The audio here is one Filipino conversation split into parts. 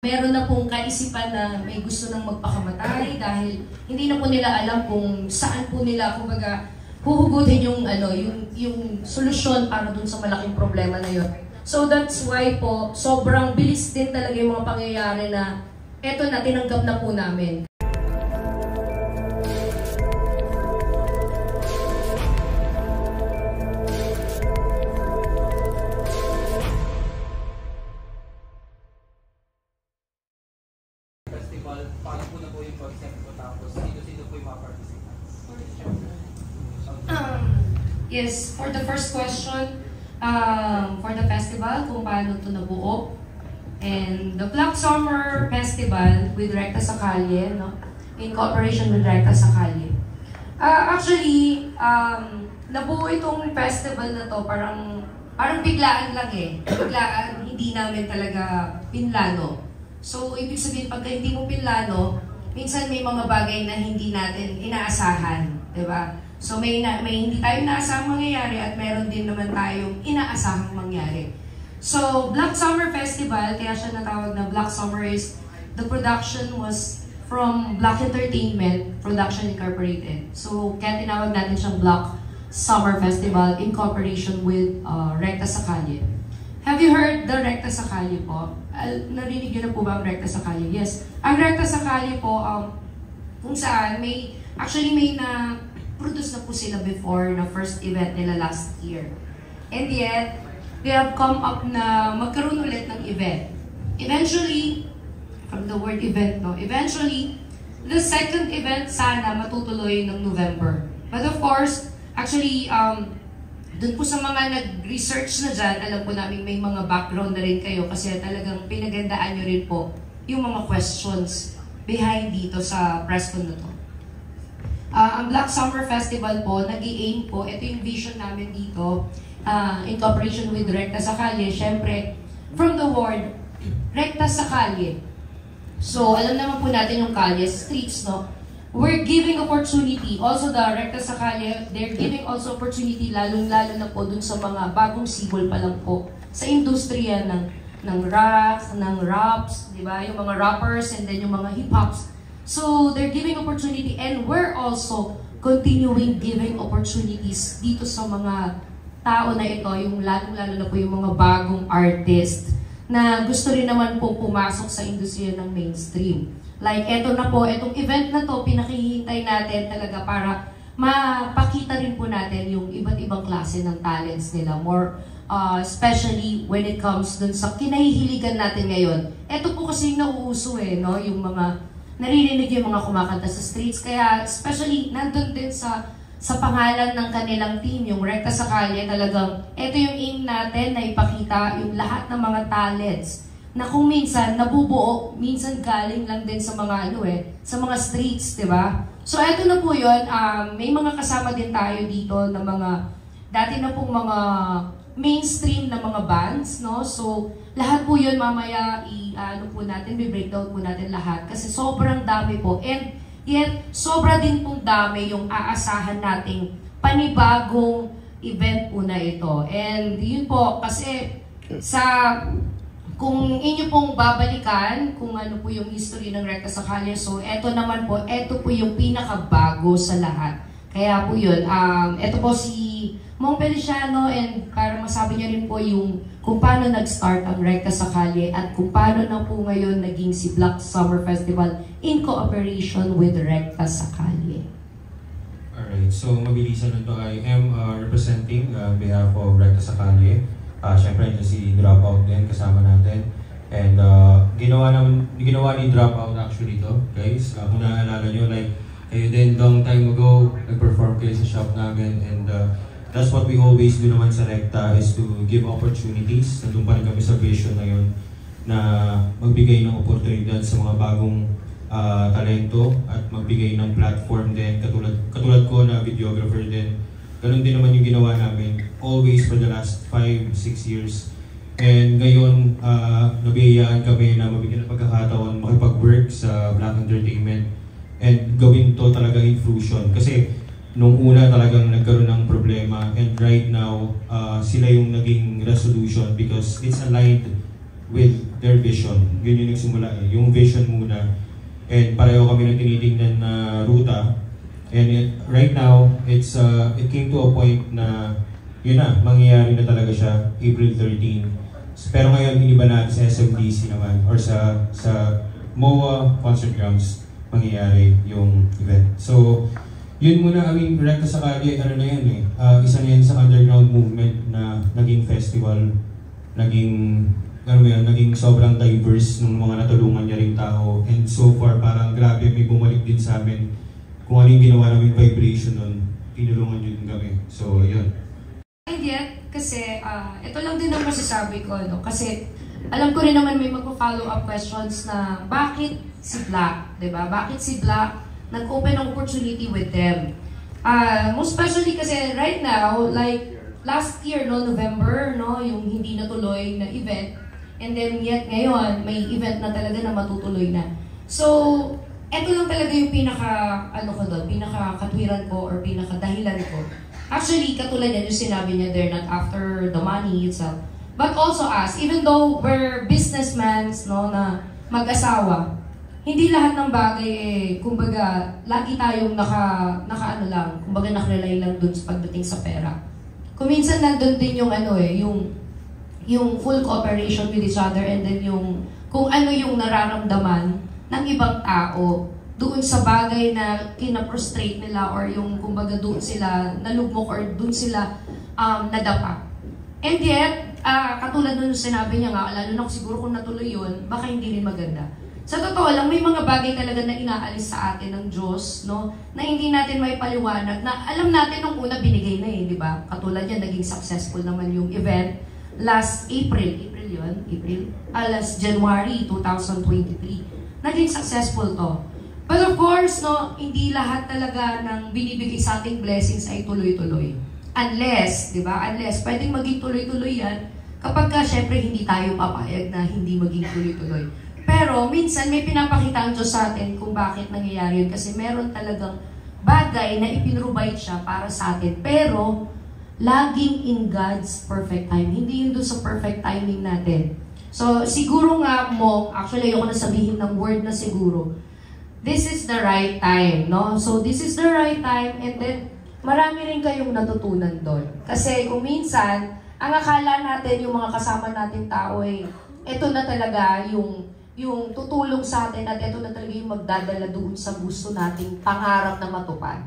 Meron na pong kaisipan na may gusto nang magpakamatay dahil hindi na po nila alam kung saan po nila, kumbaga, huhugutin yung solusyon para dun sa malaking problema na yun. So that's why po, sobrang bilis din talaga yung mga pangyayari na eto na, tinanggap na po namin. Paano po na po yung concept po, tapos sino po yung mga participants? Yes, for the first question, for the festival, kung paano ito nabuo. And the Black Summer Festival with Recta sa Kalye, no? In cooperation with Recta sa Kalye. Actually, nabuo itong festival na to, parang biglaan lang eh. Biglaan, hindi namin talaga pinlano. So, ibig sabihin, pagka hindi mo pinlano, minsan may mga bagay na hindi natin inaasahan, di ba? So, may hindi tayo inaasahang mangyayari at meron din naman tayong inaasahang mangyari. So, Black Summer Festival, kaya siya natawag na Black Summer, is the production was from Black Entertainment Production Incorporated. So, kaya tinawag natin siyang Black Summer Festival in cooperation with Recta sa Kalye. Have you heard the Recta sa Kalye po? Narinig niyo na po ba ang Recta sa Kalye? Yes. Ang Recta sa Kalye po, kung saan, may na-produce na po sila before na first event nila last year. And yet, they have come up na magkaroon ulit ng event. Eventually, from the word event, no? Eventually, the second event sana matutuloy ng November. But of course, actually, doon po sa mga nag-research na dyan, alam po namin may mga background na rin kayo kasi talagang pinagandaan nyo rin po yung mga questions behind dito sa press con na to. Ang Black Summer Festival po, nag-i-aim po, ito yung vision namin dito, in cooperation with Recta sa Kalye, syempre, from the word, Recta sa Kalye. So, alam naman po natin yung kalye, streets, no? We're giving opportunity, also the Recta sa Kalye, they're giving also opportunity, lalong-lalo na po dun sa mga bagong sibol pa lang po, sa industriya ng rock, ng raps, di ba? Yung mga rappers and then yung mga hip-hops. So, they're giving opportunity and we're also continuing giving opportunities dito sa mga tao na ito, yung lalong-lalo na po yung mga bagong artist na gusto rin naman po pumasok sa industriya ng mainstream. Like, eto na po, etong event na to, pinakihintay natin talaga para mapakita rin po natin yung iba't ibang klase ng talents nila. More, especially when it comes dun sa kinahihiligan natin ngayon. Eto po kasi yung nauuso eh, no? Yung mga, naririnig yung mga kumakanta sa streets. Kaya, especially, nandun din sa pangalan ng kanilang team, yung Recta sa Kalye, talagang, eto yung aim natin na ipakita yung lahat ng mga talents na kung minsan nabubuo, minsan galing lang din sa mga sa mga streets, 'di ba? So eto na po 'yon, may mga kasama din tayo dito na mga dati na pong mga mainstream na mga bands, no? So lahat po 'yon mamaya po natin, i-breakdown po natin lahat kasi sobrang dami po. And yet sobra din pong dami yung aasahan nating panibagong event po na ito. And yun po kasi kung inyo pong babalikan kung ano po yung history ng Recta sa Kalye, so eto naman po, eto po yung pinakabago sa lahat. Kaya po yun, eto po si Mong Feliciano and para masabi niya rin po yung kung paano nag-start ang Recta sa Kalye at kung paano na po ngayon naging si Black Summer Festival in cooperation with Recta sa Kalye. Alright, so mabilisan nito, I am representing behalf of Recta sa Kalye. Siyempre ito si Dropout din kasama natin. And ginawa ni Dropout actually to, guys. Kung naalala nyo, like kayo din long time ago, nag-perform kayo sa shop namin. And that's what we always do naman sa Recta, is to give opportunities. Nandun pa rin kami sa vision na yun, na magbigay ng oportunidad sa mga bagong talento at magbigay ng platform din. Katulad ko na videographer din. Ganun din naman yung ginawa namin, always for the last 5-6 years. And ngayon, nabiyayaan kami na mabigyan ng pagkakataon makipag-work sa Black Entertainment and gawin to talaga in fusion. Kasi nung una talagang nagkaroon ng problema and right now, sila yung naging resolution because it's aligned with their vision. Yun yung nagsimula eh, yung vision muna. And pareho kami ng tinitingnan na ruta. And right now, it came to a point na yun na, mangyayari na talaga siya April 13. Pero ngayon, iniba natin sa SMDC naman or sa MOA Concert Grounds mangyayari yung event. So, yun muna, I mean, Recta sa Kalye, ano na yan eh, isa na yan sa underground movement na naging festival, naging sobrang diverse ng mga natulungan niya ring tao. And so far, parang grabe, may bumalik din sa amin kung ano yung ginawa namin vibration nun, tinulungan yun kami. So, yun. And yet, kasi ito lang din ang masasabi ko, no? Kasi alam ko rin naman may magpo-follow-up questions na bakit si Black, diba? Bakit si Black nag-open ng opportunity with them? Most especially kasi right now, like last year, no, November, no, yung hindi natuloy na event, and then yet ngayon, may event na talaga na matutuloy na. So, eto lang talaga yung pinaka-katwiran ko or pinaka-dahilan ko. Actually, katulad yan yung sinabi niya, they're not after the money itself. But also us, even though we're businessmen, no, na mag-asawa, hindi lahat ng bagay kumbaga, lagi tayong nakarelay lang dun sa pagdating sa pera. Kung minsan nandun din yung yung full cooperation with each other and then yung kung ano yung nararamdaman ng ibang tao doon sa bagay na kina-frustrate nila or yung kumbaga doon sila nalugmok or doon sila nadapa. And yet, katulad nun sinabi niya nga, lalo na siguro kung natuloy yun, baka hindi rin maganda. Sa totoo lang, may mga bagay talaga na inaalis sa atin ng Diyos, no? Na hindi natin may paliwanag, na alam natin nung una binigay na eh, di ba? Katulad yan, naging successful naman yung event last April last January 2023. Naging successful to. But of course, no, hindi lahat talaga ng binibigay sa ating blessings ay tuloy-tuloy. Unless, di ba? Unless, pwedeng maging tuloy-tuloy yan kapag ka, syempre, hindi tayo papayag na hindi maging tuloy-tuloy. Pero, minsan, may pinapakita ang Diyos sa atin kung bakit nangyayari yun. Kasi meron talagang bagay na ipinrovide siya para sa atin. Pero, laging in God's perfect time. Hindi yun doon sa perfect timing natin. So, siguro nga mo, actually, ayoko na sabihin ng word na siguro, this is the right time, no? So, this is the right time, and then, marami rin kayong natutunan doon. Kasi kung minsan, ang akala natin, yung mga kasama natin tao ay, ito na talaga yung tutulong sa atin at ito na talaga yung magdadala doon sa gusto nating pangarap na matupad.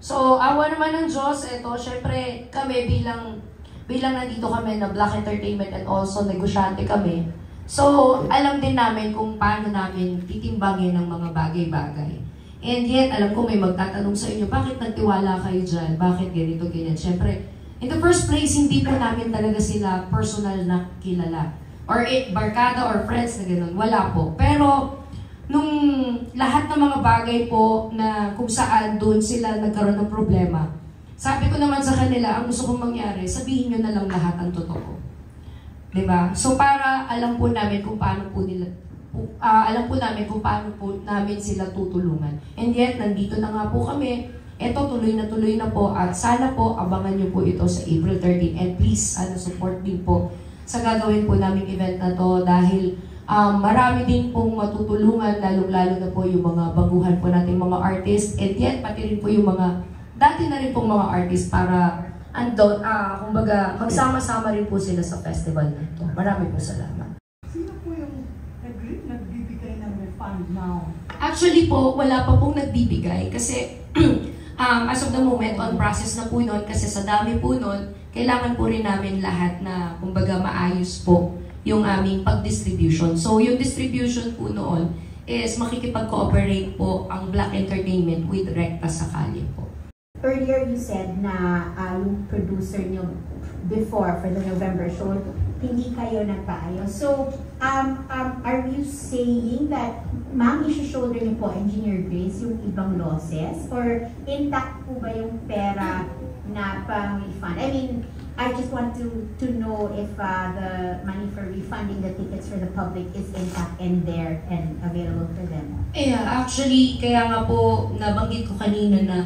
So, awa naman ng Diyos, ito, syempre, kami bilang nandito kami na Black Entertainment and also negosyante kami. So, alam din namin kung paano namin titimbangin ng mga bagay-bagay. And yet, alam ko may magtatanong sa inyo, bakit nagtiwala kayo dyan? Bakit ganito, ganyan? Siyempre, in the first place, hindi po namin talaga sila personal na kilala. Or barkada or friends na gano'n. Wala po. Pero, nung lahat ng mga bagay po na kung saan doon sila nagkaroon ng problema, sabi ko naman sa kanila, ang gusto kong mangyari, sabihin nyo na lang lahat ang totoo. Diba? So para alam po namin kung paano po namin sila tutulungan. And yet, nandito na nga po kami. Ito, tuloy na po. At sana po, abangan nyo po ito sa April 13. And please, support din po sa gagawin po naming event na to. Dahil marami din pong matutulungan, lalong-lalo na po yung mga baguhan po nating mga artists. And yet, pati rin po yung mga, dati na rin pong mga artists para kumbaga, magsama-sama rin po sila sa festival na ito. Marami po salamat. Sino po yung nagbibigay ng refund now? Actually po, wala pa pong nagbibigay kasi as of the moment, on process na po nun kasi sa dami po nun, kailangan po rin namin lahat na kumbaga maayos po yung aming pag-distribution. So yung distribution po noon is makikipag-cooperate po ang Black Entertainment with Recta sa Kalye po. Earlier you said na yung producer nyo before for the November show, hindi kayo nagpaayos. So, are you saying that ma'am, isi-shoulder niyo po Engineer Grace yung ibang losses? Or intact po ba yung pera na pang-refund? I mean, I just want to know if the money for refunding the tickets for the public is intact and there and available for them. Yeah, actually, kaya nga po nabanggit ko kanina na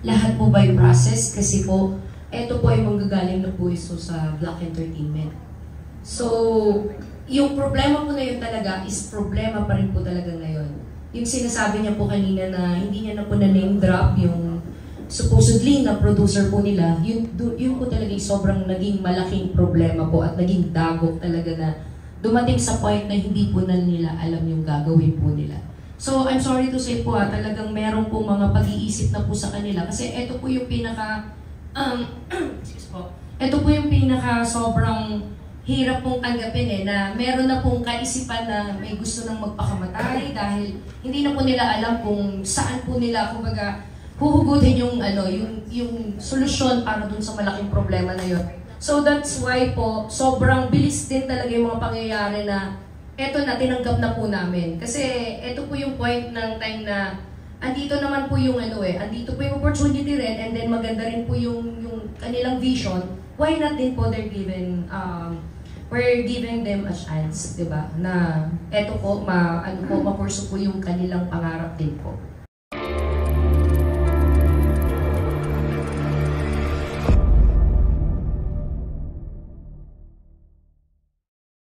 lahat po by process kasi po, ito po ay manggagaling na po iso sa Black Entertainment. So, yung problema po na yun talaga is problema pa rin po talaga ngayon. Yung sinasabi niya po kanina na hindi niya na po na name drop yung supposedly na producer po nila, yun po talaga yung sobrang naging malaking problema po at naging dagok talaga na dumating sa point na hindi po na nila alam yung gagawin po nila. So, I'm sorry to say po talagang meron po mga pag-iisip na po sa kanila kasi ito po yung pinaka, excuse po, ito po yung pinaka sobrang hirap pong tanggapin na meron na pong kaisipan na may gusto nang magpakamatay dahil hindi na po nila alam kung saan po nila, kumbaga, huhugutin yung solusyon para dun sa malaking problema na yun. So that's why po, sobrang bilis din talaga yung mga pangyayari na eto na, tinanggap na po namin. Kasi eto po yung point ng time na andito naman po yung andito po yung opportunity rin and then maganda rin po yung kanilang vision. Why not din po they're we're giving them a chance, 'di ba? Na eto po ma-pursue po yung kanilang pangarap din po.